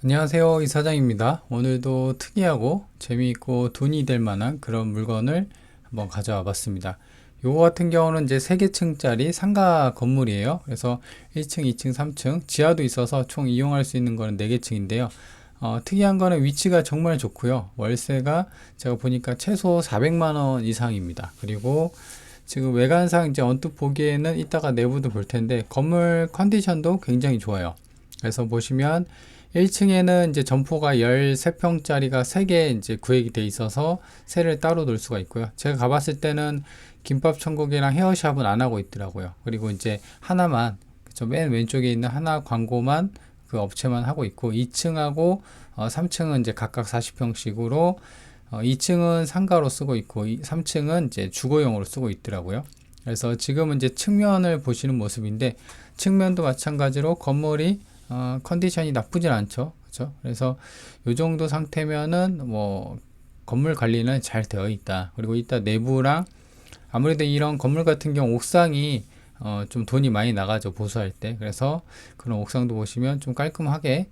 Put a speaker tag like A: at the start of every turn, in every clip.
A: 안녕하세요, 이사장입니다. 오늘도 특이하고 재미있고 돈이 될 만한 그런 물건을 한번 가져와 봤습니다. 요거 같은 경우는 이제 3개층짜리 상가 건물이에요. 그래서 1층, 2층, 3층, 지하도 있어서 총 이용할 수 있는 거는 4개층인데요. 특이한 거는 위치가 정말 좋고요. 월세가 제가 보니까 최소 400만 원 이상입니다. 그리고 지금 외관상 이제 언뜻 보기에는 이따가 내부도 볼 텐데 건물 컨디션도 굉장히 좋아요. 그래서 보시면 1층에는 이제 점포가 13평짜리가 3개 이제 구획이 돼 있어서 새를 따로 놓을 수가 있고요. 제가 가봤을 때는 김밥 천국이랑 헤어샵은 안 하고 있더라고요. 그리고 이제 하나만, 그쵸, 맨 왼쪽에 있는 하나 광고만 그 업체만 하고 있고 2층하고 3층은 이제 각각 40평씩으로 2층은 상가로 쓰고 있고 3층은 이제 주거용으로 쓰고 있더라고요. 그래서 지금은 이제 측면을 보시는 모습인데 측면도 마찬가지로 건물이 컨디션이 나쁘진 않죠. 그렇죠? 그래서 이 정도 상태면은 뭐 건물 관리는 잘 되어 있다. 그리고 이따 내부랑 아무래도 이런 건물 같은 경우 옥상이 좀 돈이 많이 나가죠. 보수할 때. 그래서 그런 옥상도 보시면 좀 깔끔하게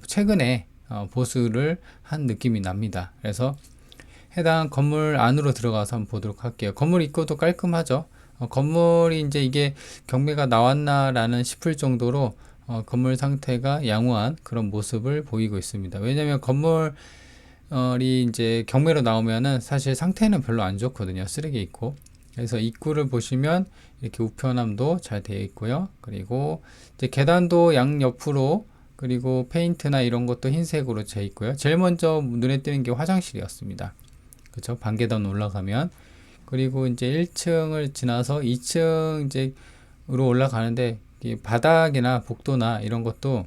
A: 최근에 보수를 한 느낌이 납니다. 그래서 해당 건물 안으로 들어가서 한번 보도록 할게요. 건물 입구도 깔끔하죠. 건물이 이제 이게 경매가 나왔나라는 싶을 정도로 건물 상태가 양호한 그런 모습을 보이고 있습니다. 왜냐면 건물이 이제 경매로 나오면은 사실 상태는 별로 안 좋거든요. 쓰레기 있고. 그래서 입구를 보시면 이렇게 우편함도 잘 되어 있고요. 그리고 이제 계단도 양옆으로 그리고 페인트나 이런 것도 흰색으로 돼 있고요. 제일 먼저 눈에 띄는 게 화장실이었습니다. 그렇죠? 반계단 올라가면 그리고 이제 1층을 지나서 2층 이제로 올라가는데 이 바닥이나 복도나 이런 것도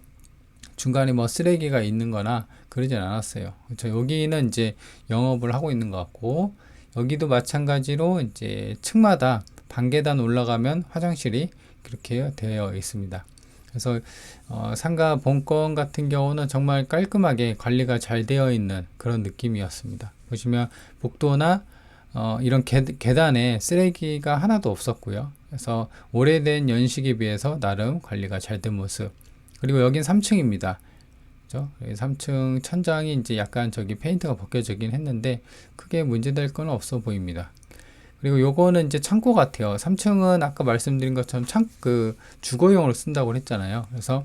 A: 중간에 뭐 쓰레기가 있는 거나 그러진 않았어요. 그렇죠? 여기는 이제 영업을 하고 있는 것 같고 여기도 마찬가지로 이제 층마다 반계단 올라가면 화장실이 그렇게 되어 있습니다. 그래서 상가 본건 같은 경우는 정말 깔끔하게 관리가 잘 되어 있는 그런 느낌이었습니다. 보시면 복도나 이런 계단에 쓰레기가 하나도 없었고요. 그래서 오래된 연식에 비해서 나름 관리가 잘 된 모습. 그리고 여긴 3층입니다. 그죠? 3층 천장이 이제 약간 저기 페인트가 벗겨지긴 했는데 크게 문제될 건 없어 보입니다. 그리고 요거는 이제 창고 같아요. 3층은 아까 말씀드린 것처럼 주거용으로 쓴다고 했잖아요. 그래서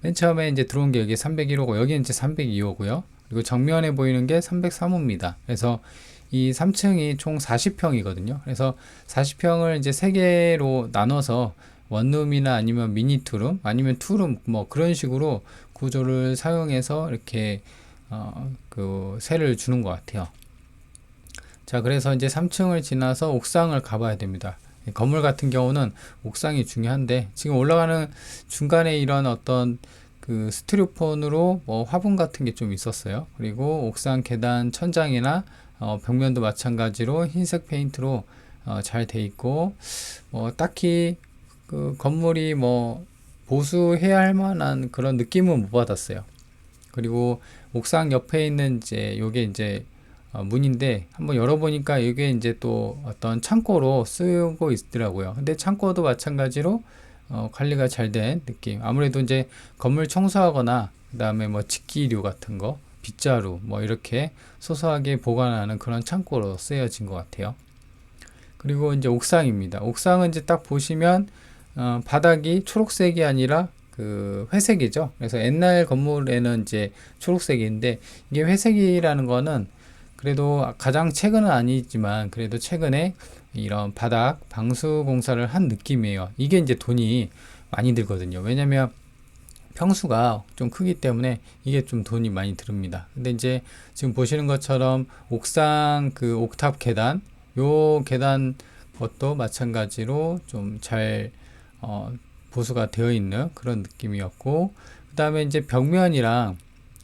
A: 맨 처음에 이제 들어온 게 여기 301호고 여기 이제 302호고요. 그리고 정면에 보이는 게 303호입니다. 그래서 이 3층이 총 40평이거든요. 그래서 40평을 이제 3개로 나눠서 원룸이나 아니면 미니 투룸 아니면 투룸 뭐 그런 식으로 구조를 사용해서 이렇게 그 세를 주는 것 같아요. 자, 그래서 이제 3층을 지나서 옥상을 가봐야 됩니다. 건물 같은 경우는 옥상이 중요한데 지금 올라가는 중간에 이런 어떤 그 스티로폼으로 뭐 화분 같은 게 좀 있었어요. 그리고 옥상 계단 천장이나 벽면도 마찬가지로 흰색 페인트로 잘 돼 있고 뭐 딱히 그 건물이 뭐 보수해야 할 만한 그런 느낌은 못 받았어요. 그리고 옥상 옆에 있는 이제 요게 이제 문인데 한번 열어보니까 이게 이제 또 어떤 창고로 쓰고 있더라고요. 근데 창고도 마찬가지로 관리가 잘 된 느낌. 아무래도 이제 건물 청소하거나 그다음에 뭐 직기류 같은 거, 빗자루 뭐 이렇게 소소하게 보관하는 그런 창고로 쓰여진 것 같아요. 그리고 이제 옥상입니다. 옥상은 이제 딱 보시면 바닥이 초록색이 아니라 그 회색이죠. 그래서 옛날 건물에는 이제 초록색인데 이게 회색이라는 거는 그래도 가장 최근은 아니지만 그래도 최근에 이런 바닥 방수 공사를 한 느낌이에요. 이게 이제 돈이 많이 들거든요. 왜냐면 평수가 좀 크기 때문에 이게 좀 돈이 많이 듭니다. 근데 이제 지금 보시는 것처럼 옥상 그 옥탑 계단, 요 계단 것도 마찬가지로 좀 잘 보수가 되어 있는 그런 느낌이었고, 그 다음에 이제 벽면이랑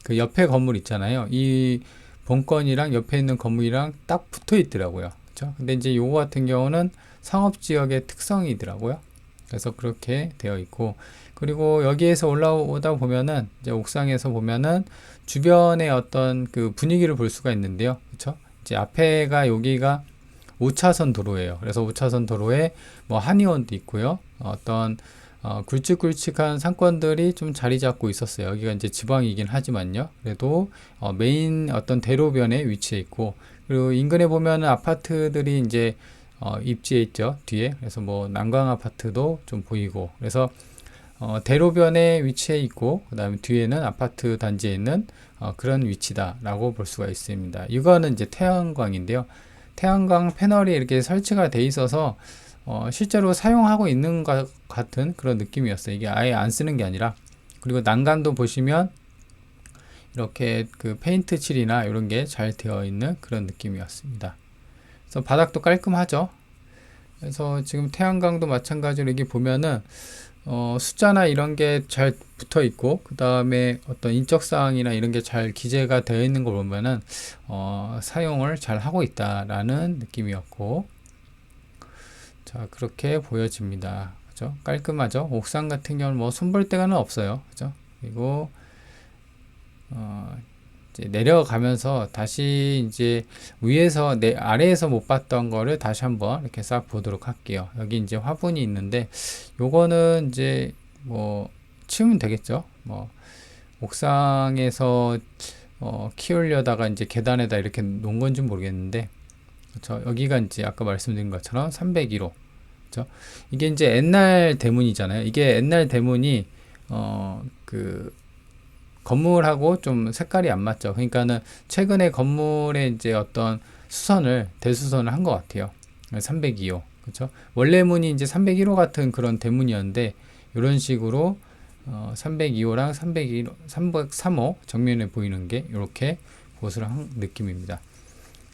A: 그 옆에 건물 있잖아요. 이 본건이랑 옆에 있는 건물이랑 딱 붙어 있더라고요. 그렇죠? 근데 이제 요거 같은 경우는 상업지역의 특성이더라고요. 그래서 그렇게 되어 있고, 그리고 여기에서 올라오다 보면은 이제 옥상에서 보면은 주변의 어떤 그 분위기를 볼 수가 있는데요. 그렇죠? 이제 앞에가 여기가 5차선 도로예요. 그래서 5차선 도로에 뭐 한의원도 있고요. 어떤 굵직굵직한 상권들이 좀 자리 잡고 있었어요. 여기가 이제 지방이긴 하지만요. 그래도 메인 어떤 대로변에 위치해 있고, 그리고 인근에 보면은 아파트들이 이제 입지해 있죠. 뒤에. 그래서 뭐 난강 아파트도 좀 보이고, 그래서 대로변에 위치해 있고, 그 다음에 뒤에는 아파트 단지에 있는 그런 위치다라고 볼 수가 있습니다. 이거는 이제 태양광인데요. 태양광 패널이 이렇게 설치가 돼 있어서 실제로 사용하고 있는 것 같은 그런 느낌이었어요. 이게 아예 안 쓰는 게 아니라. 그리고 난간도 보시면 이렇게 그 페인트 칠이나 이런 게 잘 되어 있는 그런 느낌이었습니다. 그래서 바닥도 깔끔하죠. 그래서 지금 태양광도 마찬가지로 여기 보면은 숫자나 이런 게 잘 붙어 있고, 그 다음에 어떤 인적사항이나 이런 게 잘 기재가 되어 있는 걸 보면은 사용을 잘 하고 있다라는 느낌이었고, 자, 그렇게 보여집니다. 그죠? 깔끔하죠? 옥상 같은 경우는 뭐 손볼 데가는 없어요. 그죠? 그리고 이제 내려가면서 다시 이제 위에서 아래에서 못 봤던 거를 다시 한번 이렇게 싹 보도록 할게요. 여기 이제 화분이 있는데 요거는 이제 뭐 치우면 되겠죠. 뭐 옥상에서 키우려다가 이제 계단에다 이렇게 놓은 건지 모르겠는데, 그렇죠? 여기가 이제 아까 말씀드린 것처럼 301호. 그렇죠? 이게 이제 옛날 대문이잖아요. 이게 옛날 대문이 그 건물하고 좀 색깔이 안 맞죠. 그러니까는 최근에 건물에 이제 어떤 대수선을 한 것 같아요. 302호. 그렇죠? 원래 문이 이제 301호 같은 그런 대문이었는데, 이런 식으로 302호랑 301호, 303호 정면에 보이는 게 이렇게 보수를 한 느낌입니다.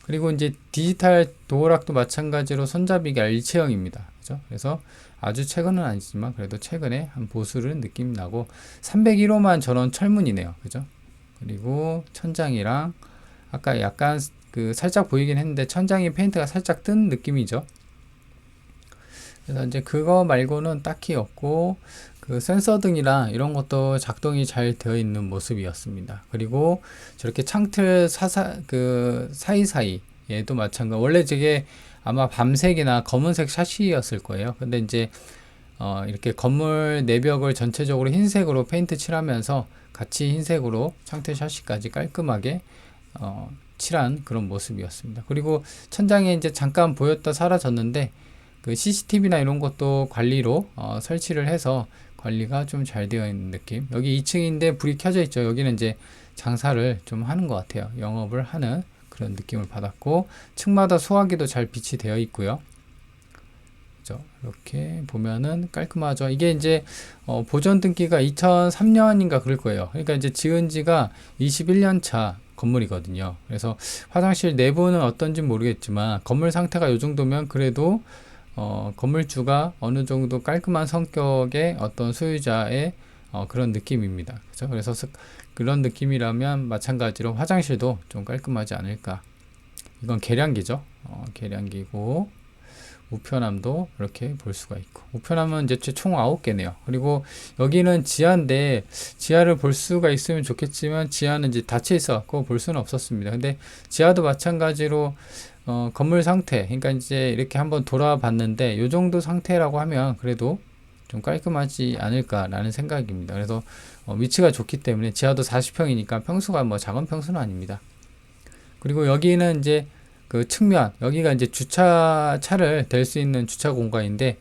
A: 그리고 이제 디지털 도어락도 마찬가지로 손잡이가 일체형입니다. 그죠? 그래서 아주 최근은 아니지만 그래도 최근에 한 보수를 느낌 나고, 301호만 저런 철문이네요. 그죠? 그리고 천장이랑 아까 약간 그 살짝 보이긴 했는데 천장이 페인트가 살짝 뜬 느낌이죠. 그래서 이제 그거 말고는 딱히 없고, 그 센서 등이랑 이런 것도 작동이 잘 되어 있는 모습이었습니다. 그리고 저렇게 창틀 사이사이 얘도 마찬가지. 원래 저게 아마 밤색이나 검은색 샤시였을 거예요. 근데 이제 이렇게 건물 내벽을 전체적으로 흰색으로 페인트 칠하면서 같이 흰색으로 창틀 샤시까지 깔끔하게 칠한 그런 모습이었습니다. 그리고 천장에 이제 잠깐 보였다 사라졌는데, 그 CCTV나 이런 것도 관리로 설치를 해서 관리가 좀 잘 되어 있는 느낌. 여기 2층인데 불이 켜져 있죠. 여기는 이제 장사를 좀 하는 것 같아요. 영업을 하는 그런 느낌을 받았고, 층마다 소화기도 잘 비치되어 있고요. 그죠? 이렇게 보면은 깔끔하죠. 이게 이제 보존 등기가 2003년인가 그럴 거예요. 그러니까 이제 지은 지가 21년 차 건물이거든요. 그래서 화장실 내부는 어떤지 모르겠지만 건물 상태가 이 정도면 그래도 건물주가 어느 정도 깔끔한 성격의 어떤 소유자의 그런 느낌입니다. 그죠? 그래서 그런 느낌이라면 마찬가지로 화장실도 좀 깔끔하지 않을까. 이건 계량기죠. 계량기고, 우편함도 이렇게 볼 수가 있고, 우편함은 이제 총 9개네요. 그리고 여기는 지하인데 지하를 볼 수가 있으면 좋겠지만 지하는 이제 닫혀 있어 갖고 볼 수는 없었습니다. 근데 지하도 마찬가지로 건물 상태, 그러니까 이제 이렇게 한번 돌아봤는데 이 정도 상태라고 하면 그래도 좀 깔끔하지 않을까라는 생각입니다. 그래서 위치가 좋기 때문에, 지하도 40평이니까 평수가 뭐 작은 평수는 아닙니다. 그리고 여기는 이제 그 측면, 여기가 이제 차를 댈 수 있는 주차 공간인데,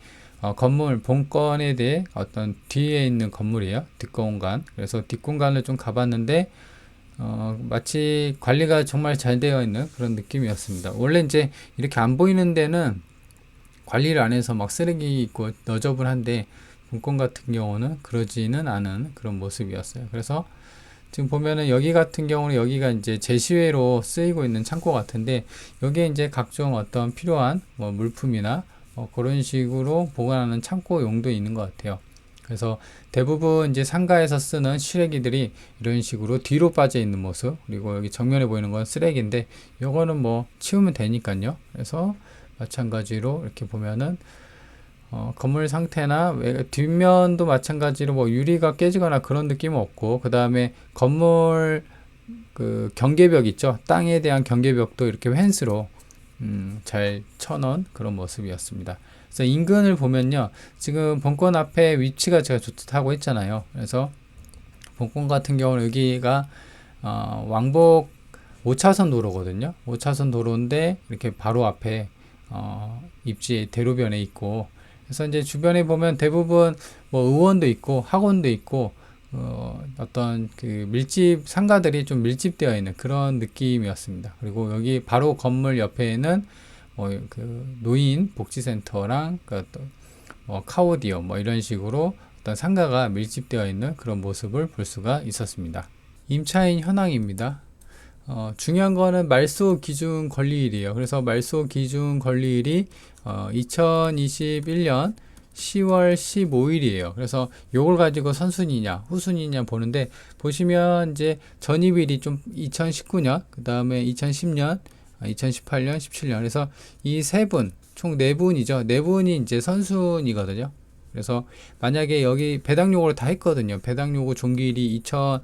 A: 건물 본건에 대해 어떤 뒤에 있는 건물이에요. 뒷공간. 그래서 뒷공간을 좀 가봤는데 마치 관리가 정말 잘 되어 있는 그런 느낌이었습니다. 원래 이제 이렇게 안 보이는 데는 관리를 안 해서 막 쓰레기 있고 너저분한데, 본건 같은 경우는 그러지는 않은 그런 모습이었어요. 그래서 지금 보면은 여기 같은 경우는 여기가 이제 제시회로 쓰이고 있는 창고 같은데, 여기에 이제 각종 어떤 필요한 뭐 물품이나 그런 식으로 보관하는 창고 용도 있는 것 같아요. 그래서 대부분 이제 상가에서 쓰는 쓰레기들이 이런 식으로 뒤로 빠져 있는 모습, 그리고 여기 정면에 보이는 건 쓰레기인데 요거는 뭐 치우면 되니까요. 그래서 마찬가지로 이렇게 보면은 건물 상태나 뒷면도 마찬가지로 뭐 유리가 깨지거나 그런 느낌은 없고, 그 다음에 건물 그 경계벽 있죠. 땅에 대한 경계벽도 이렇게 펜스로 잘 쳐놓은 그런 모습이었습니다. 그래서 인근을 보면요, 지금 본권 앞에 위치가 제가 좋다고 했잖아요. 그래서 본권 같은 경우는 여기가 왕복 5차선 도로거든요. 5차선 도로인데 이렇게 바로 앞에 입지 대로변에 있고, 그래서 이제 주변에 보면 대부분 뭐 의원도 있고 학원도 있고 어떤 그 밀집 상가들이 좀 밀집되어 있는 그런 느낌이었습니다. 그리고 여기 바로 건물 옆에는 뭐 그 노인 복지센터랑 그 뭐 카오디오 뭐 이런 식으로 어떤 상가가 밀집되어 있는 그런 모습을 볼 수가 있었습니다. 임차인 현황입니다. 중요한 거는 말소 기준 권리일이에요. 그래서 말소 기준 권리일이 2021년 10월 15일이에요. 그래서 요걸 가지고 선순위냐 후순위냐 보는데, 보시면 이제 전입일이 좀 2019년, 그 다음에 2010년, 2018년, 17년. 그래서 이 세 분, 총 네 분이죠. 네 분이 이제 선순위거든요. 그래서 만약에 여기 배당 요구를 다 했거든요. 배당 요구 종기일이 2024년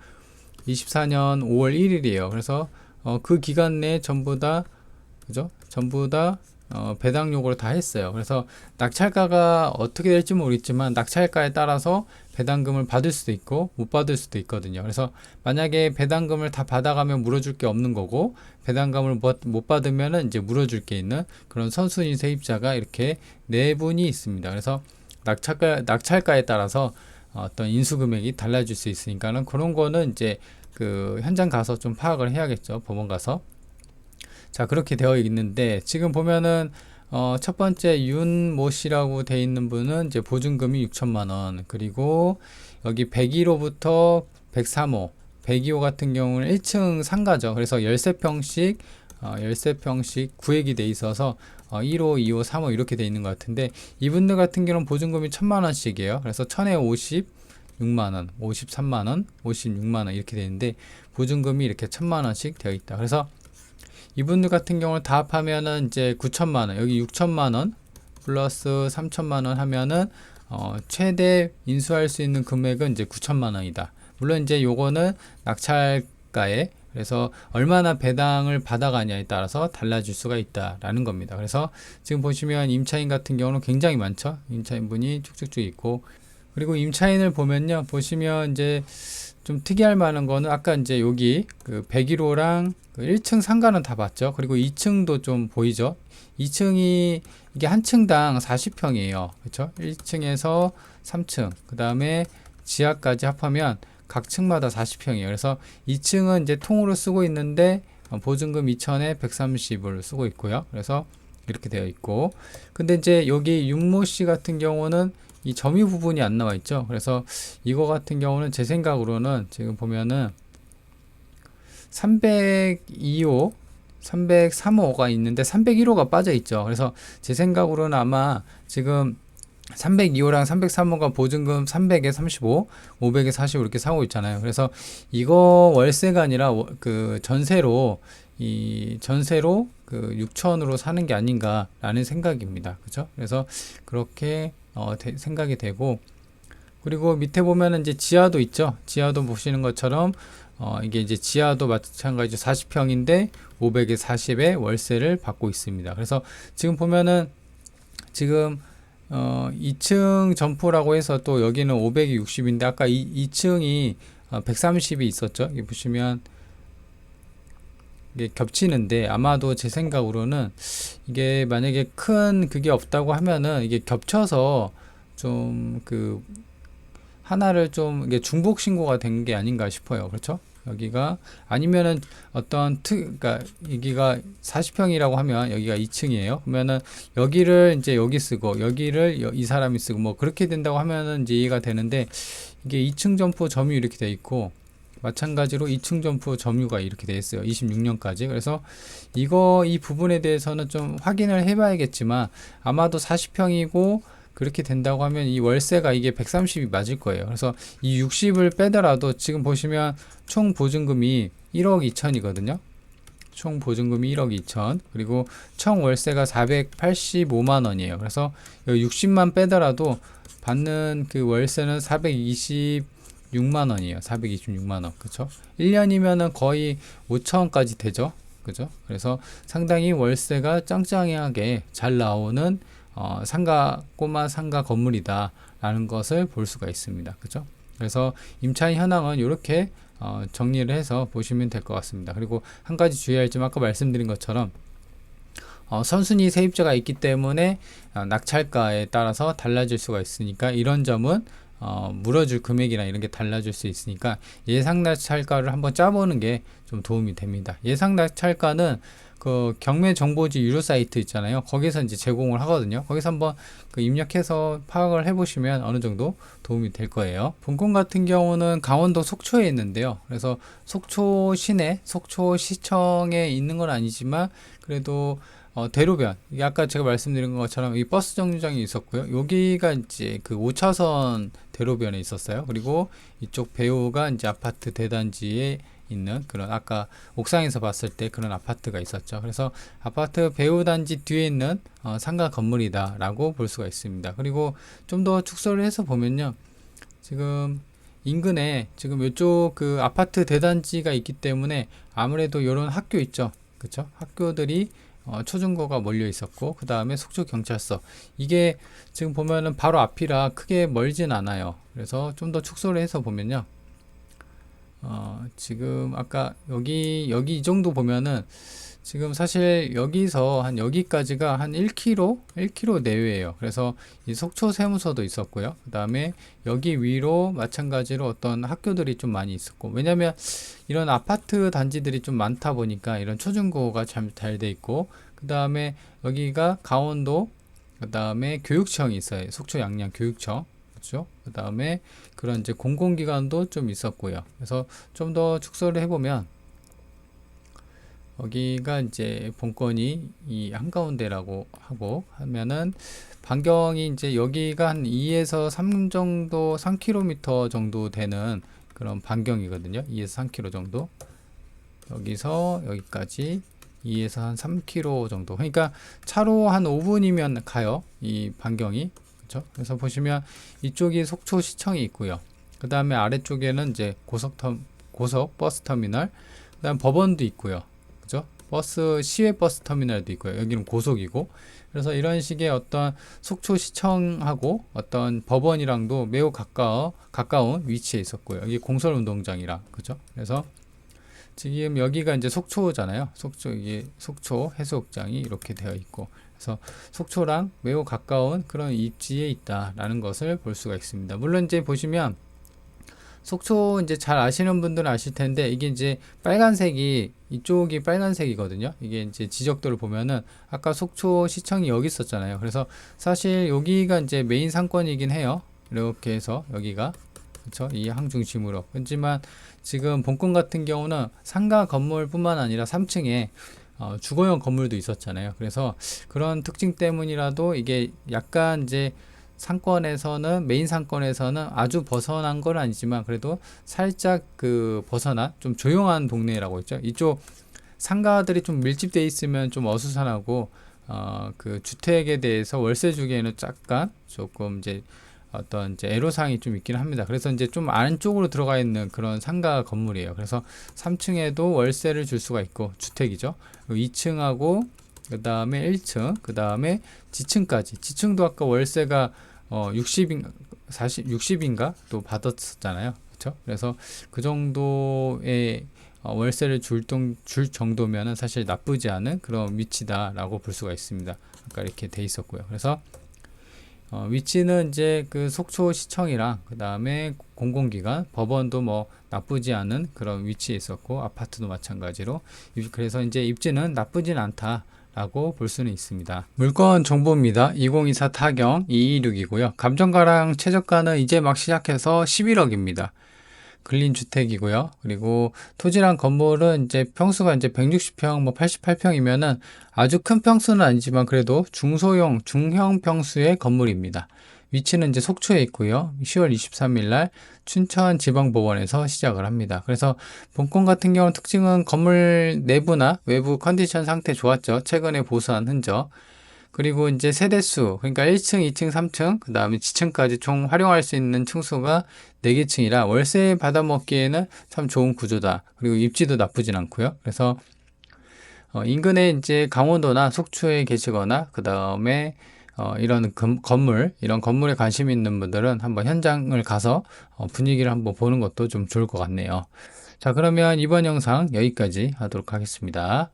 A: 5월 1일이에요. 그래서 그 기간 내에 전부 다, 그죠? 전부 다 배당 요구를 다 했어요. 그래서 낙찰가가 어떻게 될지 모르겠지만 낙찰가에 따라서 배당금을 받을 수도 있고 못 받을 수도 있거든요. 그래서 만약에 배당금을 다 받아가면 물어줄 게 없는 거고, 배당금을 못 받으면 이제 물어줄 게 있는 그런 선순위 세입자가 이렇게 네 분이 있습니다. 그래서 낙찰가에 따라서 어떤 인수금액이 달라질 수 있으니까는 그런 거는 이제 그 현장 가서 좀 파악을 해야겠죠. 법원 가서. 자, 그렇게 되어 있는데 지금 보면은 첫 번째 윤모 씨라고 돼 있는 분은 이제 보증금이 6천만 원, 그리고 여기 101호부터 103호, 102호 같은 경우는 1층 상가죠. 그래서 13평씩 13평씩 구획이 돼 있어서 1호, 2호, 3호 이렇게 돼 있는 것 같은데, 이분들 같은 경우는 보증금이 1천만 원씩이에요. 그래서 1000에 56만 원, 53만 원, 56만 원 이렇게 되는데 보증금이 이렇게 1000만 원씩 되어 있다. 그래서 이분들 같은 경우는 다 합하면은 이제 9천만 원, 여기 6천만 원 플러스 3천만 원 하면은 최대 인수할 수 있는 금액은 이제 9천만 원이다. 물론 이제 요거는 낙찰가에, 그래서 얼마나 배당을 받아가냐에 따라서 달라질 수가 있다라는 겁니다. 그래서 지금 보시면 임차인 같은 경우는 굉장히 많죠. 임차인분이 쭉쭉쭉 있고, 그리고 임차인을 보면요, 보시면 이제 좀 특이할 만한 거는 아까 이제 여기 그 101호랑 그 1층 상가는 다 봤죠. 그리고 2층도 좀 보이죠. 2층이 이게 한 층당 40평이에요. 그렇죠? 1층에서 3층, 그 다음에 지하까지 합하면 각 층마다 40평이에요. 그래서 2층은 이제 통으로 쓰고 있는데 보증금 2천에 130을 쓰고 있고요. 그래서 이렇게 되어 있고, 근데 이제 여기 윤모 씨 같은 경우는 이 점유 부분이 안 나와 있죠. 그래서 이거 같은 경우는 제 생각으로는 지금 보면은 302호, 303호가 있는데 301호가 빠져 있죠. 그래서 제 생각으로는 아마 지금 302호랑 303호가 보증금 300에 35, 500에 45 이렇게 사고 있잖아요. 그래서 이거 월세가 아니라 그 전세로 그 6천으로 사는 게 아닌가라는 생각입니다. 그렇죠? 그래서 그렇게 생각이 되고, 그리고 밑에 보면은 이제 지하도 있죠. 지하도 보시는 것처럼 이게 이제 지하도 마찬가지로 40평인데 500에 40에 월세를 받고 있습니다. 그래서 지금 보면은 지금 2층 점포라고 해서 또 여기는 500이 60인데 아까 2층이 130이 있었죠. 여기 보시면 이게 겹치는데, 아마도 제 생각으로는 이게 만약에 큰 그게 없다고 하면은 이게 겹쳐서 좀 그 하나를 좀 이게 중복 신고가 된 게 아닌가 싶어요. 그렇죠? 여기가 아니면은 그러니까 여기가 40평이라고 하면 여기가 2층이에요. 그러면은 여기를 이제 여기 쓰고 여기를 이 사람이 쓰고 뭐 그렇게 된다고 하면은 이제 이해가 되는데, 이게 2층 점포 점유 이렇게 돼 있고 마찬가지로 2층 점포 점유가 이렇게 돼 있어요. 26년까지. 그래서 이 부분에 대해서는 좀 확인을 해봐야겠지만 아마도 40평이고 그렇게 된다고 하면 이 월세가 이게 130이 맞을 거예요. 그래서 이 60을 빼더라도 지금 보시면 총 보증금이 1억 2천이거든요. 총 보증금이 1억 2천, 그리고 총 월세가 485만 원이에요. 그래서 60만 빼더라도 받는 그 월세는 426만 원이에요. 426만 원. 그쵸? 1년이면은 거의 5천원까지 되죠. 그죠? 그래서 상당히 월세가 짱짱하게 잘 나오는 꼬마 상가 건물이다라는 것을 볼 수가 있습니다. 그죠? 그래서 임차인 현황은 이렇게 정리를 해서 보시면 될 것 같습니다. 그리고 한 가지 주의할 점, 아까 말씀드린 것처럼 선순위 세입자가 있기 때문에 낙찰가에 따라서 달라질 수가 있으니까, 이런 점은 물어줄 금액이나 이런 게 달라질 수 있으니까 예상 낙찰가를 한번 짜보는 게 좀 도움이 됩니다. 예상 낙찰가는 그 경매 정보지 유료 사이트 있잖아요. 거기서 이제 제공을 하거든요. 거기서 한번 그 입력해서 파악을 해보시면 어느 정도 도움이 될 거예요. 본건 같은 경우는 강원도 속초에 있는데요. 그래서 속초 시내, 속초 시청에 있는 건 아니지만 그래도 대로변, 이게 아까 제가 말씀드린 것처럼 이 버스 정류장이 있었고요. 여기가 이제 그 5차선 대로변에 있었어요. 그리고 이쪽 배우가 이제 아파트 대단지에 있는 그런, 아까 옥상에서 봤을 때 그런 아파트가 있었죠. 그래서 아파트 배우 단지 뒤에 있는 상가 건물이다 라고 볼 수가 있습니다. 그리고 좀 더 축소를 해서 보면요, 지금 인근에 지금 이쪽 그 아파트 대단지가 있기 때문에 아무래도 이런 학교 있죠. 그쵸? 학교들이 초중고가 몰려 있었고, 그 다음에 속초경찰서, 이게 지금 보면은 바로 앞이라 크게 멀진 않아요. 그래서 좀 더 축소를 해서 보면요, 지금 아까 여기 이 정도 보면은 지금 사실 여기서 한 여기까지가 한 1km 내외예요. 그래서 이 속초 세무서도 있었고요. 그 다음에 여기 위로 마찬가지로 어떤 학교들이 좀 많이 있었고, 왜냐면 이런 아파트 단지들이 좀 많다 보니까 이런 초중고가 잘 돼 있고, 그 다음에 여기가 강원도, 그 다음에 교육청이 있어요. 속초 양양 교육청. 그렇죠? 그 다음에 그런 이제 공공기관도 좀 있었고요. 그래서 좀 더 축소를 해보면 여기가 이제 본건이 이 한가운데라고 하고 하면은 반경이 이제 여기가 한 2에서 3 정도, 3km 정도 되는 그런 반경이거든요. 2에서 3km 정도. 여기서 여기까지 2에서 한 3km 정도. 그러니까 차로 한 5분이면 가요. 이 반경이. 그렇죠? 그래서 보시면 이쪽이 속초시청이 있고요. 그 다음에 아래쪽에는 이제 고속 버스 터미널, 그 다음 법원도 있고요. 그죠? 시외 버스 터미널도 있고요. 여기는 고속이고. 그래서 이런 식의 어떤 속초시청하고 어떤 법원이랑도 매우 가까운 위치에 있었고요. 여기 공설운동장이랑, 그죠? 그래서 지금 여기가 이제 속초잖아요. 이게 속초 해수욕장이 이렇게 되어 있고, 그래서 속초랑 매우 가까운 그런 입지에 있다라는 것을 볼 수가 있습니다. 물론 이제 보시면 속초 이제 잘 아시는 분들은 아실 텐데, 이게 이제 빨간색이, 이쪽이 빨간색이거든요. 이게 이제 지적도를 보면은 아까 속초 시청이 여기 있었잖아요. 그래서 사실 여기가 이제 메인 상권이긴 해요. 이렇게 해서 여기가, 그렇죠? 이 항 중심으로. 하지만 지금 본건 같은 경우는 상가 건물뿐만 아니라 3층에 주거용 건물도 있었잖아요. 그래서 그런 특징 때문이라도 이게 약간 이제 메인 상권에서는 아주 벗어난 건 아니지만 그래도 살짝 그 벗어난 좀 조용한 동네라고 했죠. 이쪽 상가들이 좀 밀집되어 있으면 좀 어수선하고, 그 주택에 대해서 월세 주기에는 약간 조금 이제 어떤 이제 애로사항이 좀 있긴 합니다. 그래서 이제 좀 안쪽으로 들어가 있는 그런 상가 건물이에요. 그래서 3층에도 월세를 줄 수가 있고, 주택이죠. 2층하고 그 다음에 1층, 그 다음에 지층까지. 지층도 아까 월세가 60인가 또 받았었잖아요. 그렇죠? 그래서 그 정도의 월세를 줄 정도면은 사실 나쁘지 않은 그런 위치다라고 볼 수가 있습니다. 아까 이렇게 돼 있었고요. 그래서 위치는 이제 그 속초시청이랑 그 다음에 공공기관, 법원도 뭐 나쁘지 않은 그런 위치에 있었고, 아파트도 마찬가지로. 그래서 이제 입지는 나쁘진 않다라고 볼 수는 있습니다. 물건 정보입니다. 2024 타경 226이고요. 감정가랑 최저가는 이제 막 시작해서 11억입니다. 근린주택이고요. 그리고 토지랑 건물은 이제 평수가 이제 160평, 뭐 88평이면은 아주 큰 평수는 아니지만 그래도 중소형, 중형 평수의 건물입니다. 위치는 이제 속초에 있고요. 10월 23일 날 춘천지방법원에서 시작을 합니다. 그래서 본건 같은 경우는 특징은 건물 내부나 외부 컨디션 상태 좋았죠. 최근에 보수한 흔적. 그리고 이제 세대수, 그러니까 1층, 2층, 3층, 그 다음에 지층까지 총 활용할 수 있는 층수가 4개 층이라 월세 받아먹기에는 참 좋은 구조다. 그리고 입지도 나쁘진 않고요. 그래서 인근에 이제 강원도나 속초에 계시거나, 그 다음에 이런 건물, 이런 건물에 관심 있는 분들은 한번 현장을 가서 분위기를 한번 보는 것도 좀 좋을 것 같네요. 자, 그러면 이번 영상 여기까지 하도록 하겠습니다.